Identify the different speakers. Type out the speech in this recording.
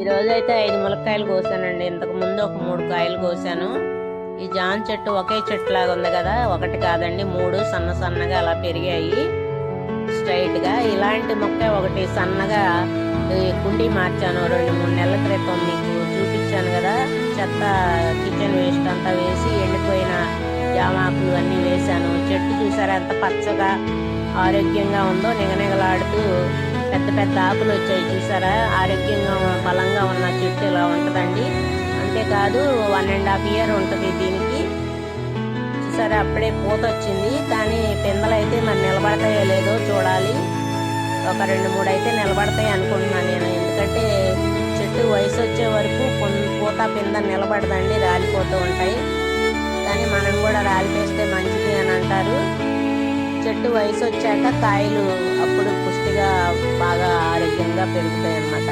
Speaker 1: ఈరోజైతే 5 ములక్కాయలు కోసానండి. ఇంతకు ముందు ఒక 3 కాయలు కోసాను. ఈ జామ చెట్టు ఒకే చెట్టు లాగా ఉంది కదా, ఒకటి కాదండి 3 సన్న సన్నగా అలా పెరిగాయి స్ట్రైట్ గా. ఇలాంటి మొక్క ఒకటి సన్నగా కుండీ మార్చాను 2-3 నెలల క్రితం, మీకు చూపించాను కదా. చెత్త కిచెన్ వేస్ట్ అంతా వేసి ఎండిపోయిన జామాకులు అన్నీ వేశాను. చెట్టు చూసారా ఎంత పచ్చగా ఆరోగ్యంగా ఉందో, నిగనిగలాడుతూ పెద్ద పెద్ద ఆకులు వచ్చాయి చూసారా. ఆరోగ్యంగా బలంగా ఉన్న చెట్టు ఇలా ఉంటుందండి. అంతేకాదు 1.5 year ఉంటుంది దీనికి. చూసారా అప్పుడే పూత వచ్చింది, కానీ పిందెలు అయితే మరి నిలబడతాయో లేదో చూడాలి. ఒక 2-3 అయితే నిలబడతాయి అనుకుంటున్నాను నేను, ఎందుకంటే చెట్టు వయసు వచ్చే వరకు పూత పింద నిలబడదండి, రాలిపోతూ ఉంటాయి. కానీ మనం కూడా రాలిపేస్తే మంచిది అని అంటారు. చెట్టు వయసు వచ్చాక కాయలు అప్పుడు పుష్టిగా బాగా ఆరోగ్యంగా పెరుగుతాయి అన్నమాట.